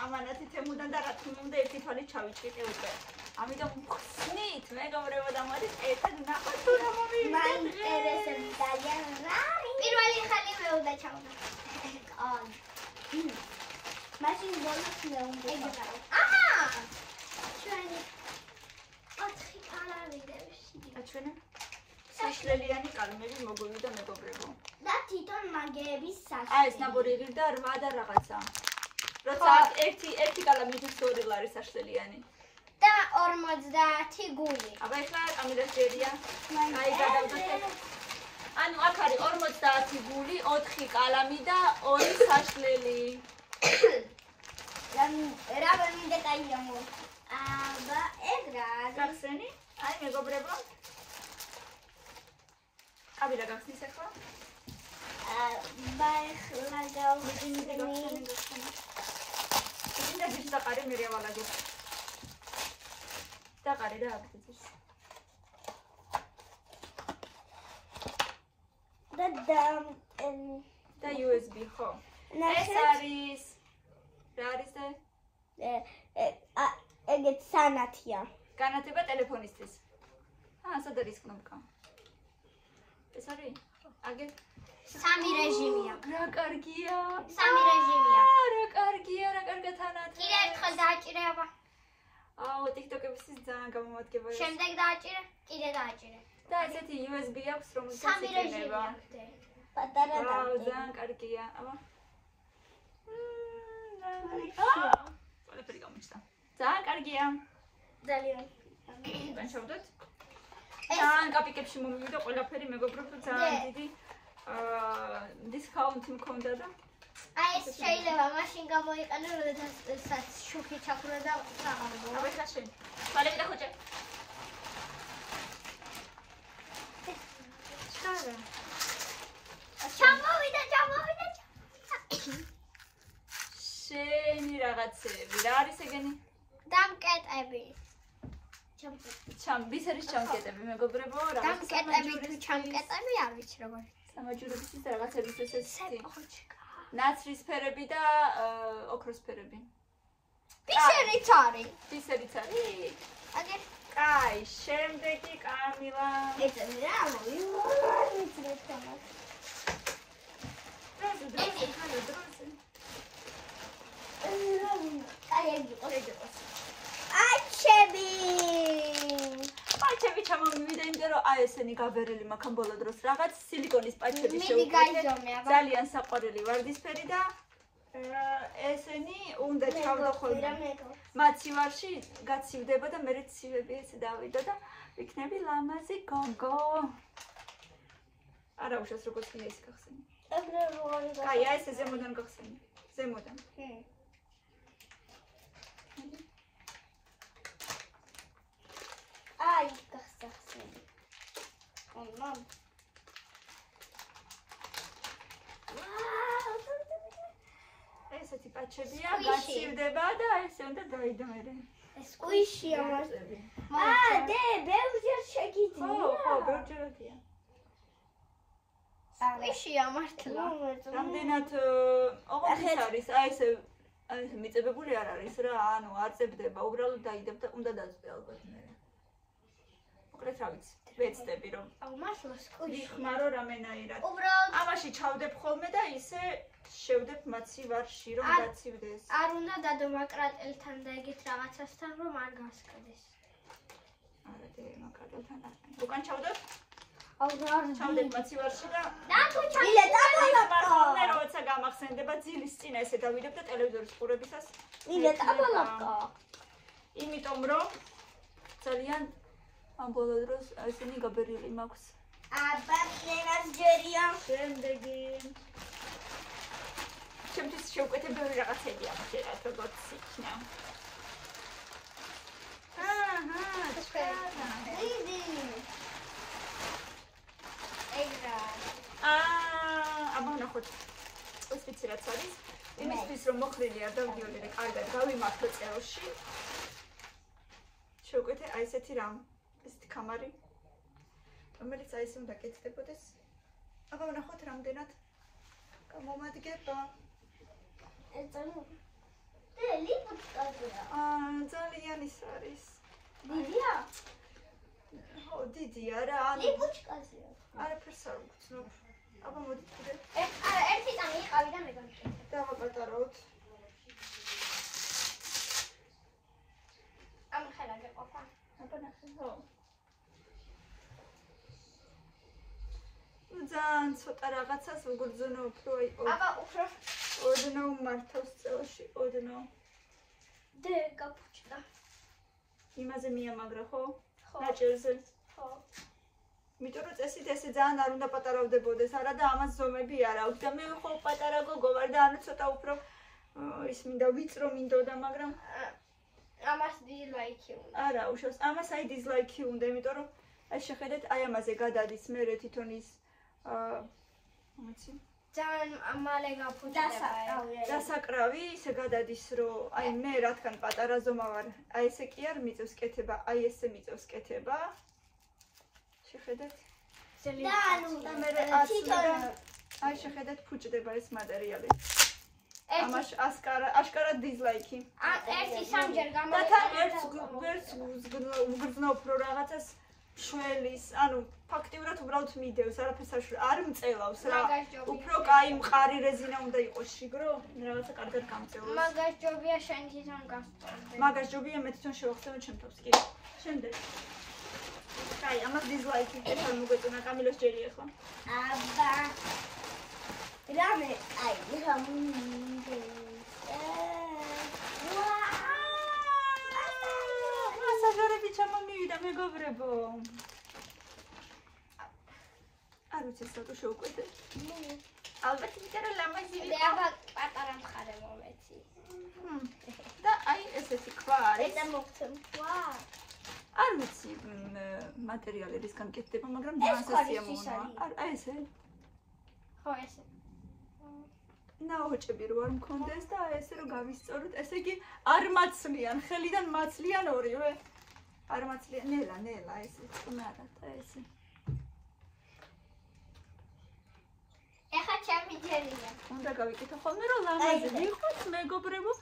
ამანათი თემუდან და რა თქმა უნდა ერთი თვალი ჩავიჭრიკე უკვე. ამიტომ ხსნით მეგობრებო და მოდით ერთად ნახოთ თუ რა მომივიდა. მაინტერესებს ძალიან რა არის. პირველი ხალი მე უნდა ჩავდა. კაი. მაშინ ბოლოს მე უნდა. აჰა! ჩვენი 4 კალამიდებს. აჩვენე? საშლელიანი კალმები მოგვივიდა მეგობრებო. და თვითონ მაგეების საშლელი. აი ეს ნაბორი ღირდა 8 და რაღაცა. როცა ერთი კალამი თითოეული არის საშლელიანი. და 50 გული. აბა ეხლა კამერას ჯერია. აი გადავდოთ. ანუ აქ არის 50 გული, 4 კალამი და 2 საშლელი. რა მინდა დაიამო. აბა ეგ რა არის? გახსენი? აი მეგობრებო. აბა რა გახსნის ახლა? აბა ეხლა გავხსნი. და ძირს დაყარე მე რევალაგე. დაყარე რა აქ ძირს. და USB ხო? ეს არის რა არის და? ეგეც სანათია. განათება ტელეფონისთვის. სად არის კნოპკა? ეს არის? აგე სამი რეჟიმია. რა კარგია. სამი რეჟიმია. რა კარგია, რა კარგად ანათება. კიდე ერთხელ დააჭირება. აუ, TikTok-ებისთვის ძალიან გამომადგება. შემდეგ დააჭირე, კიდე დააჭირე. და ესეთი USB აქვს, რომელსაც სამი რეჟიმია. პატარა და. აუ, ძალიან კარგია. აბა. ყველაფერი გამოჩნდა. ძალიან კარგია. ძალიან. განშავდოთ. ძალიან კაპიკებში მომივიდა ყველაფერი, მეგობრებო, ძალიან დიდი დისკაუნტი მქონდა და აი ეს შეიძლება მაშინ გამოიყენო, როდესაც შუქი ჩაქრა და აღარბო. აბა ეხლა შენ. თვალები და ხოჭე. ჩარა. ჩამოვიდა. შენი რაღაცები, რა არის ეგენი? დამკეტები. ბისერის ჩამკეტები, მეგობრებო, დამკეტები თუ ჩამკეტები არ ვიცი როგორ. სამაჯურებისთვის და რაღაცებისთვის ესეთი. ნაცრისფერები და ოქროსფერები. ბისერიც არის. ბისერიც არის. აგერ კაი, შემდეგი კამილა. ეცები რა მოვიდა. პაჩები ჩამომივიდა, იმიტომ რომ აი ესენი გაბერელი მაქვს ამ ბოლო დროს რაღაც სილიკონის პაჩები მიდი გაიზომე, აბა. ძალიან საყვარელი ვარდისფერი და ესენი უნდა ჩავდო ხოლმე მაცივარში გაცივდება და მე ცივები ესე დავიდო და ვიქნები ლამაზი გოგო. არა უშავს როგორც ხია ის გახსენი. კაი, აი ესე ზემოდან გახსენი. ზემოდან. აი, გახსახსენი. მამ. ესეთი პაჩებია, გაცივდება და ესე უნდა დაიდო მერე. ეს სკვიშია მას. დე, ბევრჯერ შეგიძლია. ხო, ბევრჯერადია. სკვიშია მართლა. რამდენად ოღონდ არის, აი ესე მიწებებული არ არის რა, ანუ არ წებდება, უბრალოდ დაიდებ და უნდა დაწვე ალბათ მე. მოკლედ რა ვიცი, ვეცდები რომ აუ მართლა სკვიში. ვიხმარო რამენაირად. უბრალოდ ამაში ჩავდებ ხოლმე და ისე შევდებ მაცივარში რომ გაცივდეს. არ უნდა დადო მაკრატელთან და ეგეთ რაღაცასთან რომ არ გასკდეს. არა, დე მაკრატელთან არ. უკან ჩავდებ? აუ რა ჩავდებ მაცივარში და თუ ჩავიდე ხოლმე როცა გამახსენდება ძილის წინ ესე დავიდებ და ტელევიზორის ყურებისას. იმიტომ რომ ძალიან ამ ბოლო დროს ესენი გაბერილი მაქვს. აბა შენას ჯერია. შემდეგი ჩემთვის შეუკეთებელი რაღაცებია შეიძლება როგორც იქნა. დიდი. ეგრა. აბა ნახოთ. ეს ვიცი რაც არის. იმისთვის რომ მოხრილი არ დავდიოდი და კარგად გავიმართო წეროში. შეუკეთე აი ესეთი რამ. ესეთი კამარი. რომელიც აი ესე უნდა კეთდებოდეს. აბა ნახოთ რამდენად გამომადგება. ლიპუჩკაზია. ძალიან ის არის. დიდია? ხო, დიდია რა. ლიპუჩკაზია. არაფერს არ ვგრძნობ. აბა მოდი კიდე. არა, ერთი წამი იყავი და მე გამჭირდა. დავაპატარავთ. ამ ხელა გეყოფა. აბა ნახე, ხო. ძალიან ცოტა რაღაცას ვგრძნობ, რო აი აბა უფრო ოდნავ მართავს წელში, ოდნავ. დე გაფუჭდა. იმაზე მიამაგრა, ხო? ხო. ნაჭერზე. ხო. იმიტომ რომ წესით ესე ძალიან არ უნდა პატარავდებოდეს, არა და ამას ზომები არ აქვს და მე ხო პატარა გოგო ვარ და ანუ ცოტა უფრო ის მინდა ვიწრო მინდოდა, მაგრამ ამას დიზლაიკი უნდა. არა, უშავს, ამას აი დიზლაიკი უნდა, იმიტომ რომ აი შეხედეთ, აი ამაზე გადადის მე თვითონ ის მომიცი ძალიან მალე გაფუჭდება. დასაკრავი ისე გადადის, რომ აი მე რადგან პატარა ზომა ვარ, აი ესე კი არ მიწევს კეთება, აი ესე მიწევს კეთება. შეხედეთ? და ანუ მე აი შეხედეთ, ფუჭდება ეს მატერიალი. ამას აშკარად დიზლაიკი. ერთი სამჯერ და თან ერთს ვგრძნობ რომ რაღაცას შველის, ანუ ფაქტიურად უბრალოდ მიდევს, არაფერს არ მწელავს რა. უფრო კაი მყარი რეზინა უნდა იყოს შიგრო, რაღაცა კარგად გამწელოს. მაგას ჯობია შენ თვითონ გასწორდე. მაგას ჯობია მე თვითონ შევახცევი ჩემ თავს, კი. შემდეგ. კაი, ამას დიზლაიკი ერთად მოგეწონა კამილოს ჯერი ახლა. აბა. რამე, აი, რამუნდეს. მასაჟორები ჩამომივიდა, მეგობრებო. არ ვიცი სათუ შევკვეთე. ალბათ იმიტომ რომ ლამაზი და აბა პატარა მხარე მომეცი. და აი ესეთი ქვა არის. და მოგცემ ქვა. არ ვიცი მატერიალი რისგან კეთდება, მაგრამ დასასია მოუნა. აი ესე. ხო, ესე. ნაოჭები რო არ მქონდეს და ესე რომ გავისწოროთ, ესე იგი არ მაცლიან, ხელიდან მაცლიან ორივე. არ მაცლიან, ნელა, ესე წნარად, ესე. ეხა ჩემი ჯერია. უნდა გავიკეთო ხოლმე რომ ლამაზი ვიყოთ, მეგობრებო,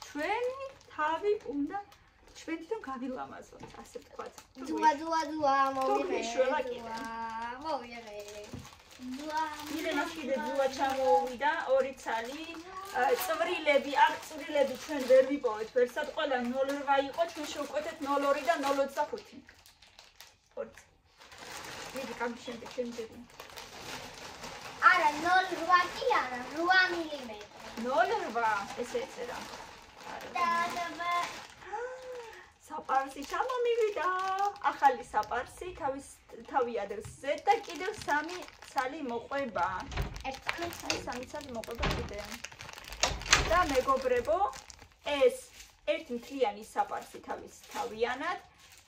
ჩვენი თავი უნდა ჩვენ თვითონ გავილამაზოთ, ასე ვთქვათ. დუა, მოვიღე. ირენას კიდე დუა ჩამოვიდა, ორი ცალი, წვრილები, აქ წვრილები ჩვენ ვერ ვიპოვეთ, ვერსად ყველა 0.8 იყო, ჩვენ შევკვეთეთ 0.2 და 0.25. მიდი, კამი შემდეგ, შემდეგი. არა, 0.8 კი არა, 8 მილიმეტრი. 0.8, ესე ეწერა. საპარსი ჩამომივიდა, ახალი საპარსი, თავი ადრესზე და კიდევ 3 ცალი მოყვება. სამი ცალი მოყვება კიდე. და მეგობრებო, ეს ერთი მთლიანი საპარსი თავიანად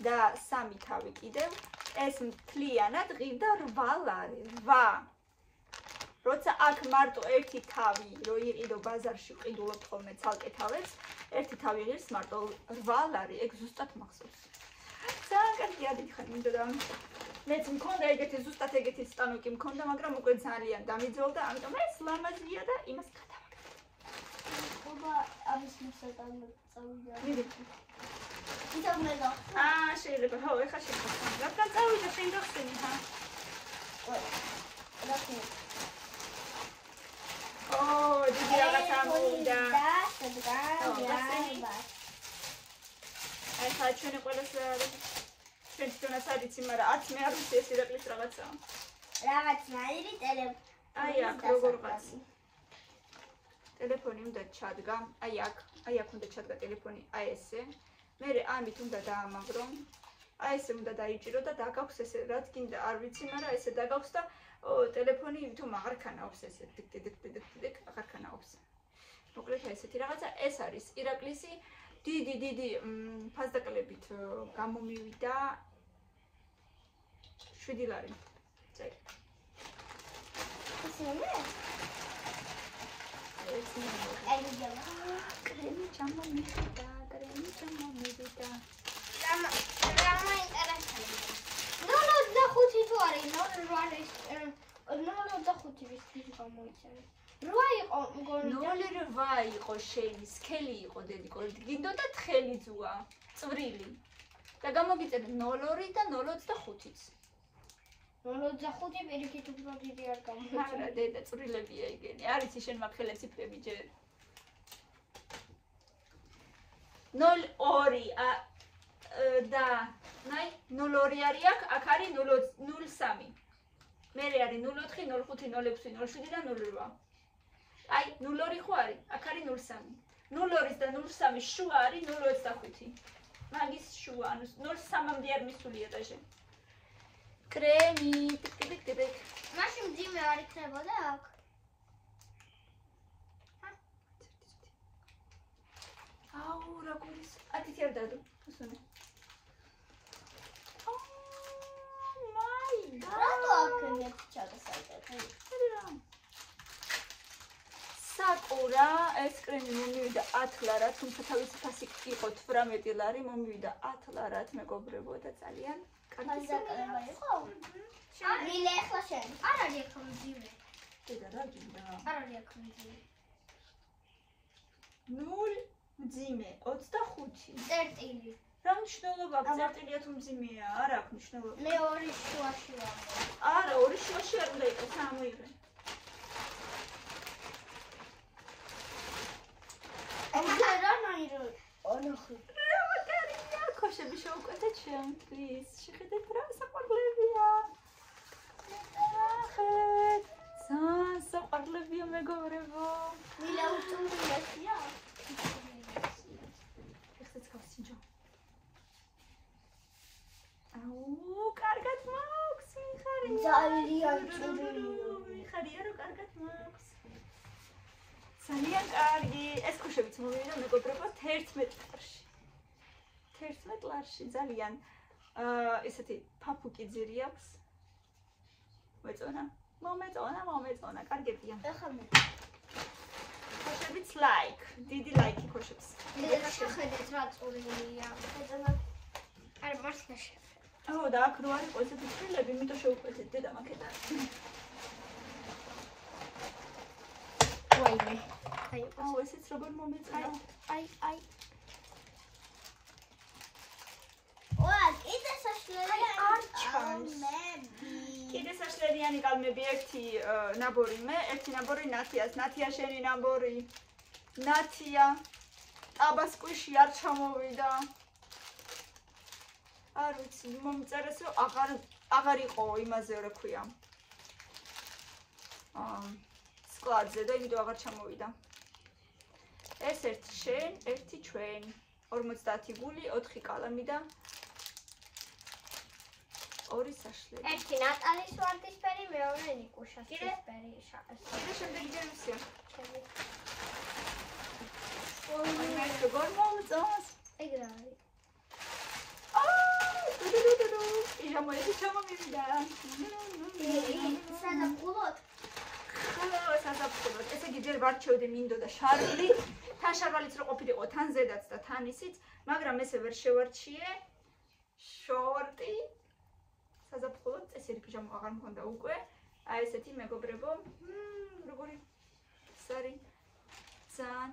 და 3 თავი კიდევ, ეს მთლიანად ღირდა 8 არის, 8. როცა აქ მარტო ერთი თავი რო იყიდო ბაზარში ვყიდულობთ ხოლმე ცალკე თავებს, ერთი თავი ღირს მარტო 8 არის, ეგ ზუსტად მახსოვს. ძალიან კარგია, დიდხანი მინდოდა. მეც მქონდა ეგეთი ზუსტად ეგეთი სტანოკი მქონდა, მაგრამ უკვე ძალიან დამიძველდა, ამიტომ ეს ლამაზია და იმას გადავაგდებ. ობა, ამის მოსატან წავიდა. მიდი. იცავ მე და. შეიძლება, ხო, ეხა შეგხვდა. რადგან წავიდა შენ გახსენი, ხა? რაკი. დიდი რაღაცა მოვიდა. აი, ხა ჩვენი ყველას ჩვენ თვითონაც არ იცი, მაგრამ არც მე არ ვიცი ეს ირაკლის რაღაცაა. რაღაც მაირი ტელეფონი. აი აქ როგორღაც. ტელეფონი უნდა ჩადგა, აი აქ უნდა ჩადგა ტელეფონი, აი ესე. მე ამით უნდა დაამაგრო. აი ესე უნდა დაიჭირო და დაგაქვს ესე, რაც გინდა, არ ვიცი, მაგრამ ესე დაგაქვს და ტელეფონი თუმ აღარ ქანაობს ესე, დიკ, აღარ ქანაობს. მოკლედ ესეთი რაღაცა, ეს არის ირაკლისი დიდი ფასდაკლებით გამომივიდა 7 ლარი. წელი. ისინი? კრემი ჩამომივიდა. რამა ინტერესანტია. 0.5 თუ არის 0.8 ვის გამოიცემ. 8 იყო მგონი. 0-8 იყო შენი, სქელი იყო დედიკო. გინდოდა თხელი ძუა, წვრილი. და გამოგიწერე 0-2 და 0-25-იც. 0-25 პირიქით უფრო დიდი არ გამოიწერე. არა, დედა წვრილებია იგენი. არის შენ მაგხელებს იფრები ჯერ. 0-2 და ნაი 0-2 არის აქ არის 0-3. მერე არის 0-4, 0-5, 0-6, 0-7 და 0-8. აი 0-2 ხო არის? აქ არის 0-3. 0-2 და 0-3 შუა არის 0-25. მაგის შუა, ანუ 0-3-მდე არ მისულია დაჟე. კრემი, ტიკ. მაშინ მძიმე არ იქნებოდა აქ. აუ, რა გულის. ათით არ დადო. უსმენ. რატო აქნებ ჩაგასაიტე? საკურა ეს კრემი მომივიდა 10 ლარად, თუმცა თავისი ფასი იყო 18 ლარი, მომივიდა 10 ლარად, მეგობრებო და ძალიან კარგი საკრება იყო. მილე ახლა შენ. არ არის აქ მძიმე. დედა რა გინდა? არ არის აქ მძიმე. 0 მძიმე 25. წერტილი. რა მნიშვნელობა აქვს წერტილია თუ მძიმეა? არ აქვს მნიშვნელობა. მე 2 შუაში ვარ. არა, 2 შუაში არ უნდა იყოს, ამოიღე. ქოშები შევკვეთე ჩემთვის. შეხედეთ რა საყვარლებია. ნახეთ. ძალიან საყვარლებია მეგობრებო. მილა უთუმრიასია. ეხლაც გავსინჯო. აუ, კარგად მაქვს, მიხარია. ძალიან ჭრილი. მიხარია რომ კარგად მაქვს. ძალიან კარგი. ეს ქოშებიც მომივიდა მეგობრებო 11 ლარში. 11 ლარში ძალიან ესეთი ფაფუკი ძირი აქვს. მოეწონა? მომეწონა, კარგებია. ახლა მე. ქოშებიც ლაიქ, დიდი ლაიქი ქოშებს. მე შეხედეთ რა წვრილია. ეცონა. არა, მართლა შე. აუ, და აქ რო არის ესეთი წვრილები, იმიტომ შევუკვეთეთ დედა მაკეთა. ვაიმე. აუ, ესეც როგორ მომეწონა. აი. ვა, კიდე საშლელიანი არ ჩანს. კიდე საშლელიანი კალმები ერთი ნაბორი მე, ერთი ნაბორი ნათიას. ნათია შენი ნაბორი. ნათია ტაბასკოში არ ჩამოვიდა. არ ვიცი, მომწერეს რომ აღარ იყო იმაზე რა ქვია. სკლადზე და იმიტომ აღარ ჩამოვიდა. ეს ერთი შენ, ერთი ჩვენ. 50 გული, 4 კალამი და 2 საშლელი. ერთი ნატალის ვარდისფერი, მეორე ნიკუშას ვარდისფერი. კიდე შემდეგი ჯერუსია. ჩემი. მე როგორ მომწონს? ეგ რა არის? პიჟამოები ჩამომივიდა. სადაფხულოთ? ხო, სადაფხულოთ. ესე იგი ჯერ ვარჩევდი მინდოდა შარვილი. თან შარვალიც რო ყოფილიყო, თან ზედაც და თან ისიც, მაგრამ ესე ვერ შევარჩიე. შორტი. საზაფხულოდ წესიერი პიჟამა აღარ მქონდა უკვე. აი ესეთი მეგობრებო. როგორი სარი. ძალიან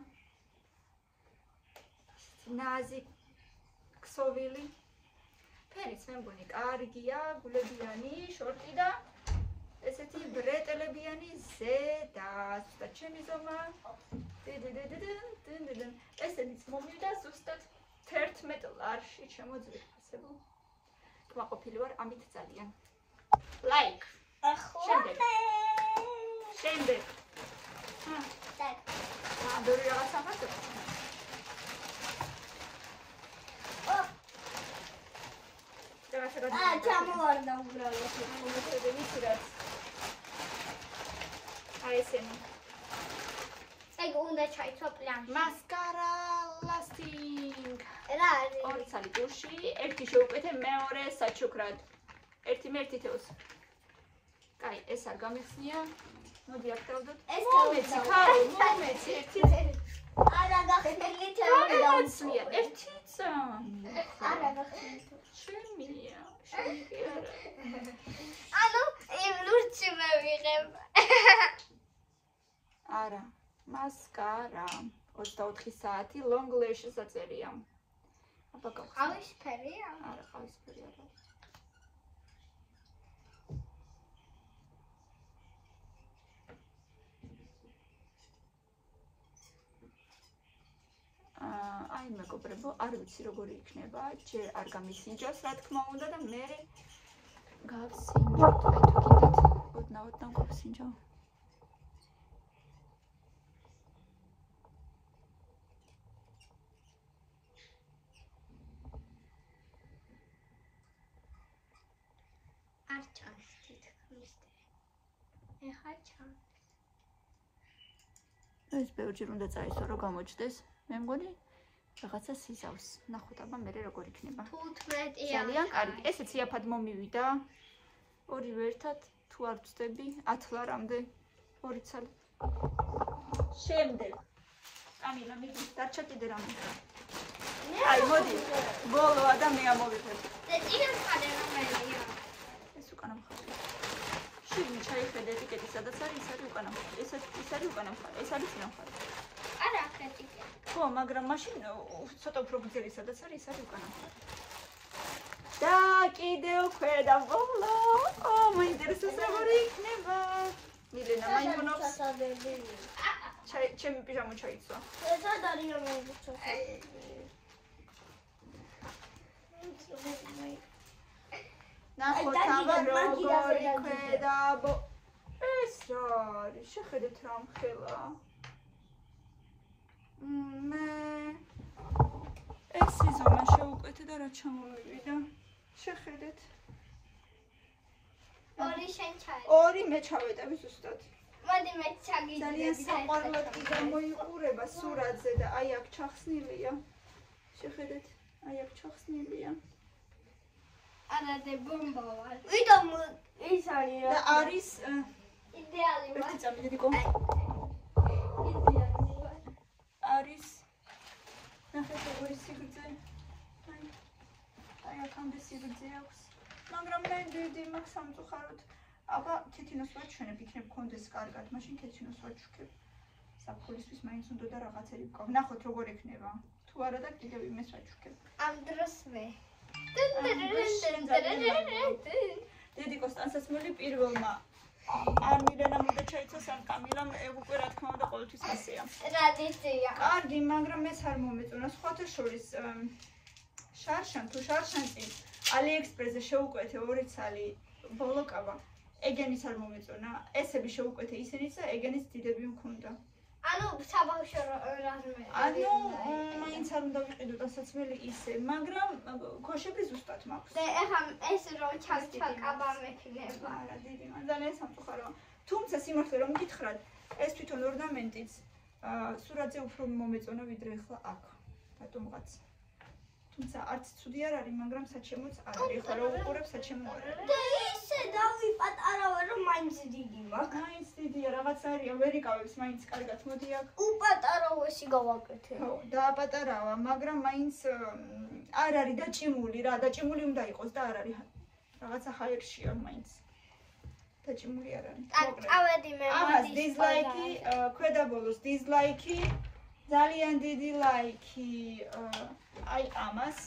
ნაზი ქსოვილი. ფერიც მე მგონი კარგია, გულებიანი, შორტი და ესეთი ბრეტელებიანი ზედა, ზუსტად ჩემი ზომა. ესენიც მომივიდა ზუსტად 11 ლარში შემოძვით ასებო. კმაყოფილი ვარ ამით ძალიან. ლაიქ. შემდეგ. Так. ბევრი რაღაცა ხართ? ჩამოვარდა უბრალოდ. აი ესენი. ეგ უნდა ჩაიცვა პლანში. მასკარა ლასტინგ. რა არის? ორი ცალი გულში, ერთი შევუკეთე მეორე საჩუქრად. ერთი მე ერთი თეოს. კაი, ეს არ გამიხსნია. მოდი აქ დავდოთ. ეს მომეცი, ხარო, მომეცი, ერთი. არა გახსნილი ჩამოვიდა. ერთიც. არა გახსნილი. შემია. შემია. ანუ იმ ლურჩი მე ვიღებ. არა მასკარა 24 საათი long lashes აწერია. აბა გავხსნა. ყავისფერია? არა, ყავისფერი არა. აი მეგობრებო, არ ვიცი როგორი იქნება, ჯერ არ გამისინჯავს, რა თქმა უნდა და მე გავსინჯოთ, აი თუ კიდეთ ოდნავ გავსინჯო. არ ჩანს თითქმის. ეხა ჩანს. ეს ბევრჯერ უნდა წაისო, რომ გამოჩდეს. მე მგონი რაღაცა სიზავს. ნახოთ აბა მე როგორ იქნება. 15-ია. ძალიან კარგი. ესეც იაფად მომივიდა. ორივე ერთად თუ არ ვწდები 10 ლარამდე. 2 ცალი. შემდეგ. კამილა მიდი, დარჩა კიდე რამე. აი მოდი. ბოლოა და მე ამოვიღებ. და წინა მხარე რომელია? ეს უკანა მხარე. შიგნით ჩაიხედე ეტიკეტი, სადაც არის, ის არის უკანა მხარე. ეს არის უკანა მხარე. ეს არის წინა მხარე. არა აქ ეტიკეტი. ხო, მაგრამ მაშინ ცოტა უფრო გრძელი სადაც არის, ის არის უკანა მხარე. და კიდევ ქვედა ბოლო. მაინტერესებს როგორი იქნება. მილენა მაიმონობს. ჩემი პიჟამა ჩაიცვა. ეს არის მომიწონა. ნახოთ აბა როგორი ქვედა ეს არის, შეხედეთ რა მხელა. მე ეს იზომა შევუკვეთე და რა ჩამოვივიდა. შეხედეთ. ორი შენ ჩაი. ორი მე ჩავეტები ზუსტად. მოდი მე ჩაგიძე. ძალიან საყვარლად კი გამოიყურება სურათზე და აი აქ ჩახსნილია. შეხედეთ, აი აქ ჩახსნილია. არა და ბომბა ვარ. ვიდომ ის არის და არის იდეალი ვარ. ერთი წამი დედიკო. იდეალი ვარ. არის ნახეთ როგორი სიგრძე. აი აქამდე სიგრძე აქვს. მაგრამ მე დიდი მაქვს სამწუხაროდ. აბა თითინოს ვაჩვენებ, იქნებ კონდეს კარგად, მაშინ თითინოს ვაჩვქებ. საფხულისთვის მაინც უნდა და რაღაცები ვკავ. ნახოთ როგორ იქნება. თუ არა და კიდევ იმეს ვაჩვქებ. ამ დროს მე. დედიკო სტანსაცმელი პირველმა. არ მილენამ უნდა ჩაიცოს ამ კამილამ, უკვე რა თქმა უნდა ყოველთვის ასეა. ტრადიცია. კარგი, მაგრამ ეს არ მომეწონა. სხვათა შორის შარშან თუ შარშანწი AliExpress-ზე შევუკვეთე 2 ცალი ბოლოკავა. ეგენის არ მომეწონა. ესები შევუკვეთე ისინიც და ეგენის დიდები მქონდა. ანუ საბავშვო რაზმე. ანუ მაინც არ უნდა ვიყიდო დასაცმელი ისე, მაგრამ ქოშები ზუსტად მაქვს. და ეხლა ეს რომ ჩაკაბა მექნება. არა, დიდი, ძალიან სამწუხაროა. თუმცა სიმართლე რომ გითხრათ, ეს თვითონ ორნამენტიც სურათზე უფრო მომეწონა ვიდრე ეხლა აქ. ბატონღაც. თუმცა არც ცუდი არ არის, მაგრამ საჩემოც არ არის. ეხლა რომ უყურებ საჩემო არ არის. და ისე დავიპატარავა რომ მაინც დიდი მაქვს. მაინც დიდია, რაღაც არია, ვერ იკავებს მაინც კარგად, მოდი აქ. უპატარავესი გავაკეთე. ხო, დააპატარავა, მაგრამ მაინც არ არის დაჭიმული რა, დაჭიმული უნდა იყოს და არ არის. რაღაცა ჰაერშია მაინც. დაჭიმული არ არის. წავედი მე ამას დიზლაიკი, ქვედა ბოლოს დიზლაიკი, ძალიან დიდი ლაიკი აი ამას.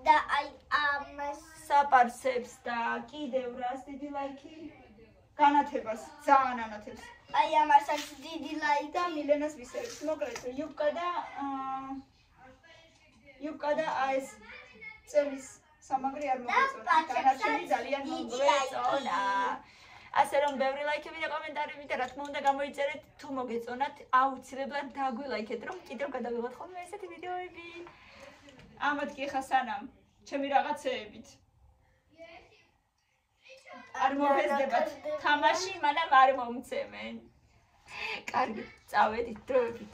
და აი ამას საპარსებს და კიდევ რას დიდი ლაიკი? განათებას, ძალიან ანათებს. აი ამასაც დიდი ლაიკი და მილენას ვისერებს. მოკლედ, იუბკა და ეს წელის სამაგრი არ მოგეწონა. განაჩენი ძალიან მოგეწონა. ასე რომ ბევრი ლაიქები და კომენტარები და რა თქმა უნდა გამოიწერეთ თუ მოგეწონათ, აუცილებლად დაგვილაიქეთ, რომ კიდევ გადავიღოთ ხოლმე ესეთი ვიდეოები. ამათ კი ხა სანამ ჩემი რაღაცეებით არ მოგეზდებათ თამაში, მანამ არ მომცემენ. კარგი, წავედით დროებით.